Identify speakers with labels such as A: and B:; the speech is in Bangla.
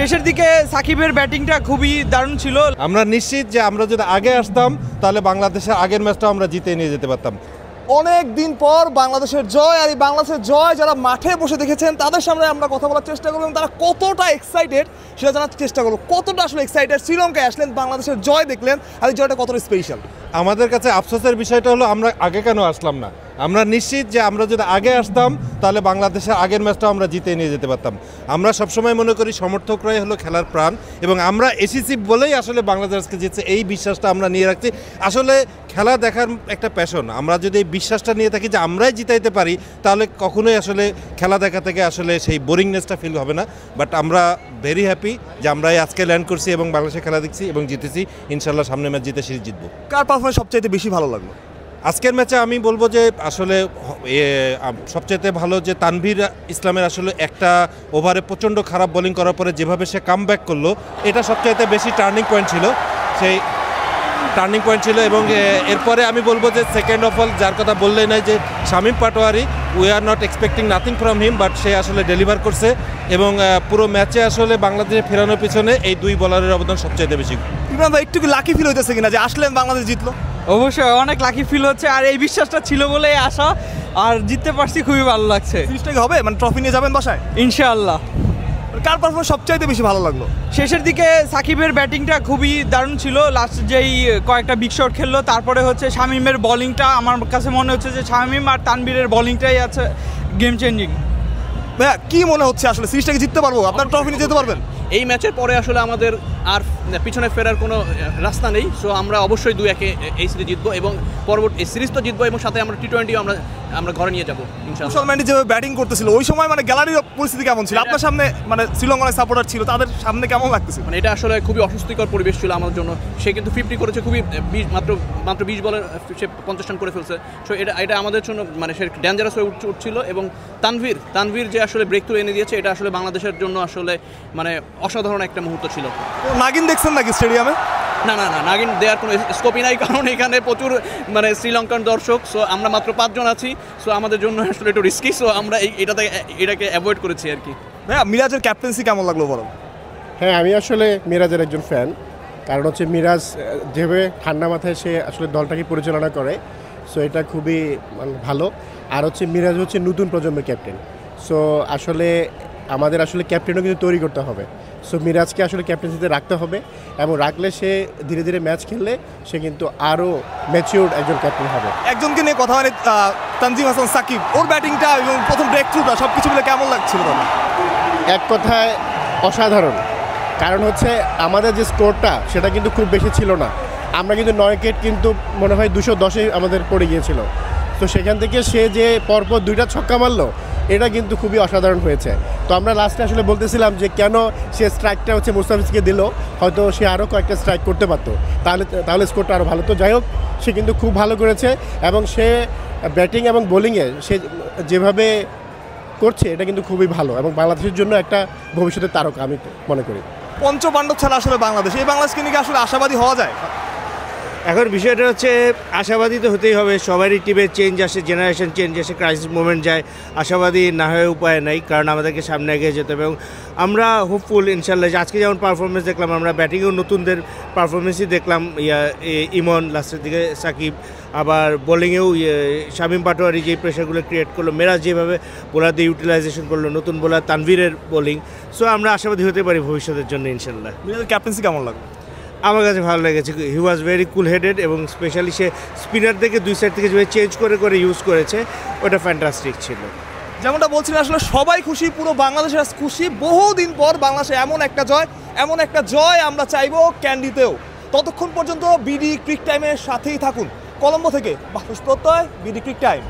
A: শেষের দিকে সাকিবের ব্যাটিংটা খুবই দারুণ ছিল।
B: আমরা নিশ্চিত যে আমরা যদি আগে আসতাম তাহলে বাংলাদেশের আগের ম্যাচটা আমরা জিতে নিয়ে যেতে পারতাম।
C: অনেক দিন পর বাংলাদেশের জয়, আর এই বাংলাদেশের জয় যারা মাঠে বসে দেখেছেন তাদের সামনে আমরা কথা বলার চেষ্টা করব এবং তারা কতটা এক্সাইটেড সেটা জানার চেষ্টা করবো। কতটা আসলে এক্সাইটেড, শ্রীলঙ্কায় আসলেন, বাংলাদেশের জয় দেখলেন, আর এই জয়টা কতটা স্পেশাল।
B: আমাদের কাছে আফসোসের বিষয়টা হলো আমরা আগে কেন আসলাম না। আমরা নিশ্চিত যে আমরা যদি আগে আসতাম তাহলে বাংলাদেশের আগের ম্যাচটা আমরা জিতে নিয়ে যেতে পারতাম। আমরা সবসময় মনে করি সমর্থকরাই হলো খেলার প্রাণ, এবং আমরা এসেছি বলেই আসলে বাংলাদেশকে জিতছে এই বিশ্বাসটা আমরা নিয়ে রাখছি। আসলে খেলা দেখার একটা প্যাশন, আমরা যদি এই বিশ্বাসটা নিয়ে থাকি যে আমরাই জিতাইতে পারি তাহলে কখনোই আসলে খেলা দেখা থেকে আসলে সেই বোরিংনেসটা ফিল হবে না। বাট আমরা ভেরি হ্যাপি যে আমরাই আজকে ল্যান্ড করছি এবং বাংলাদেশে খেলা দেখছি এবং জিতেছি। ইনশাল্লাহ সামনে ম্যাচ জিতে সিরিজ জিতবো।
C: কার পারফরমেন্স সবচাইতে বেশি ভালো লাগলো
B: আজকের ম্যাচে? আমি বলবো যে আসলে সবচেয়ে ভালো যে তানভীর ইসলামের আসলে একটা ওভারে প্রচণ্ড খারাপ বোলিং করার পরে যেভাবে সে কাম ব্যাক করলো, এটা সবচাইতে বেশি টার্নিং পয়েন্ট ছিল, সেই টার্নিং পয়েন্ট ছিল। এবং এরপরে আমি বলবো যে সেকেন্ড অফ অল যার কথা বললেই নাই যে Shamim Patwari, we are not expecting nothing from him, but সে আসলে ডেলিভার করছে এবং পুরো ম্যাচে আসলে বাংলাদেশে ফেরানোর পিছনে এই দুই বোলারের অবদান সবচাইতে বেশি।
C: ইমরান ভাই, একটু লাকি ফিল হইতেছে কিনা যে আসলেন বাংলাদেশ জিতলো?
A: অবশ্যই অনেক লাকি ফিল হচ্ছে, আর এই বিশ্বাসটা ছিল বলেই আসা, আর জিততে পারছি, খুবই ভালো লাগছে।
C: সিরিজটা কি হবে, মানে ট্রফি নিয়ে যাবেন বাসায়
A: ইনশাআল্লাহ।
C: কার পারফরমেন্স সবচাইতে বেশি ভালো লাগলো?
A: শেষের দিকে সাকিবের ব্যাটিংটা খুবই দারুণ ছিল, লাস্ট যেই কয়েকটা বিগ শট খেললো, তারপরে হচ্ছে শামীমের বোলিংটা, আমার কাছে মনে হচ্ছে যে শামীম আর তানভীরের বোলিংটাই আছে গেম চেঞ্জিং।
C: ভাইয়া কি মনে হচ্ছে আসলে সিরিজটাকে জিততে পারবো, আপনার ট্রফি নিয়ে যেতে পারবেন?
D: এই ম্যাচের পরে আসলে আমাদের আর পিছনে ফেরার কোনো রাস্তা নেই। সো আমরা অবশ্যই 2-1 এই সিরিজ জিতবো এবং পরবর্তী এই সিরিজ তো জিতবো এবং সাথে আমরা টি-20ও আমরা ঘরে নিয়ে যাবো ইনশাআল্লাহ।
C: কুশল মেন্ডি যেভাবে ব্যাটিং করতেছিল ওই সময়, মানে গ্যালারির পরিস্থিতি কেমন ছিল? আপনার সামনে মানে শ্রীলঙ্কার সাপোর্টার ছিল, তাদের সামনে কেমন লাগতেছিল?
D: মানে এটা আসলে খুবই অস্বস্তিকর পরিবেশ ছিল আমার জন্য। সে কিন্তু 50 করেছে, খুবই মাত্র 20 বলে সে 50 রান করে ফেলছে। সো এটা আমাদের জন্য মানে সে ডেঞ্জারাস হয়ে উঠছিল। এবং তানভীর যে আসলে ব্রেক থ্রু এনে দিয়েছে, এটা আসলে বাংলাদেশের জন্য আসলে মানে অসাধারণ একটা মুহূর্ত ছিল।
C: নাগিন দেখছেন নাকি স্টেডিয়ামে?
D: না, নাগিন দেওয়ার কোনো স্কোপই নাই, কারণ এখানে প্রচুর মানে শ্রীলঙ্কান দর্শক। সো আমরা মাত্র 5 জন আছি, সো আমাদের জন্য আসলে একটু রিস্কি। সো আমরা এটাকে অ্যাভয়েড করেছি আর কি।
C: ভাইয়া মিরাজের ক্যাপ্টেন্সি কেমন লাগলো বলো?
E: হ্যাঁ, আমি আসলে মিরাজের একজন ফ্যান, কারণ হচ্ছে মিরাজ যেভাবে ঠান্ডা মাথায় সে আসলে দলটাকে পরিচালনা করে, সো এটা খুবই ভালো। আর হচ্ছে মিরাজ হচ্ছে নতুন প্রজন্মের ক্যাপ্টেন, সো আসলে আমাদের আসলে ক্যাপ্টেনও কিন্তু তৈরি করতে হবে। সো মিরাজকে আসলে ক্যাপ্টেন্সিতে রাখতে হবে, এবং রাখলে সে ধীরে ধীরে ম্যাচ খেললে সে কিন্তু আরও ম্যাচিউরড একজন ক্যাপ্টেন হবে।
C: একজনকে নিয়ে কথা মানে তানজিম হাসান সাকিব, ওর ব্যাটিংটা এবং প্রথম ব্রেক থ্রুটা সব কিছু মিলে কেমন লাগছিল?
E: এক কথায় অসাধারণ, কারণ হচ্ছে আমাদের যে স্কোরটা সেটা কিন্তু খুব বেশি ছিল না। আমরা কিন্তু 9 উইকেট কিন্তু মনে হয় 210-এ আমাদের পড়ে গিয়েছিল। তো সেখান থেকে সে যে পরপর 2টা ছক্কা মারলো, এটা কিন্তু খুবই অসাধারণ হয়েছে। তো আমরা লাস্টে আসলে বলতেছিলাম যে কেন সে স্ট্রাইকটা হচ্ছে মুস্তাফিজকে দিল, হয়তো সে আরও কয়েকটা স্ট্রাইক করতে পারতো, তাহলে স্কোরটা আরও ভালো। তো যাই হোক, সে কিন্তু খুব ভালো করেছে, এবং সে ব্যাটিং এবং বোলিংয়ে সে যেভাবে করছে এটা কিন্তু খুবই ভালো, এবং বাংলাদেশের জন্য একটা ভবিষ্যতের তারকা আমি মনে করি।
C: পঞ্চপাণ্ডব ছাড়া আসলে বাংলাদেশ, এই বাংলাদেশকে নিয়ে আসলে আশাবাদী হওয়া যায়?
F: এখন বিষয়টা হচ্ছে আশাবাদী তো হতেই হবে, সবারই টিমে চেঞ্জ আসে, জেনারেশন চেঞ্জ আসে, ক্রাইসিস মোমেন্ট যায়, আশাবাদী না হয়ে উপায় নাই, কারণ আমাদেরকে সামনে এগিয়ে যেতে হবে। এবং আমরা হোপফুল ইনশাল্লাহ যে আজকে যেমন পারফরমেন্স দেখলাম, আমরা ব্যাটিংয়েও নতুনদের পারফরমেন্সই দেখলাম, ইমন লাস্টের দিকে, সাকিব, আবার বোলিংয়েও শামীম পাটোয়ারি যেই প্রেশারগুলো ক্রিয়েট করলো, মেরাজ যেভাবে বোলারদের ইউটিলাইজেশন করলো, নতুন বোলার তানভীরের বোলিং। সো আমরা আশাবাদী হতে পারি ভবিষ্যতের জন্য ইনশাল্লাহ।
C: ক্যাপ্টেন্সি কেমন লাগলো?
F: আমার কাছে ভালো লেগেছে, হি ওয়াজ ভেরি কুল হেডেড, এবং স্পেশালি সে স্পিনার থেকে দুই সাইড থেকে যেভাবে চেঞ্জ করে ইউজ করেছে, ওটা ফ্যান্টাস্টিক ছিল।
C: যেমনটা বলছিলেন আসলে সবাই খুশি, পুরো বাংলাদেশের খুশি। বহুদিন পর বাংলাদেশে এমন একটা জয় আমরা চাইবো ক্যান্ডিতেও। ততক্ষণ পর্যন্ত বিডি ক্রিক টাইমের সাথেই থাকুন। কলম্বো থেকে বাসুস প্রত্যয়, বিডি ক্রিক টাইম।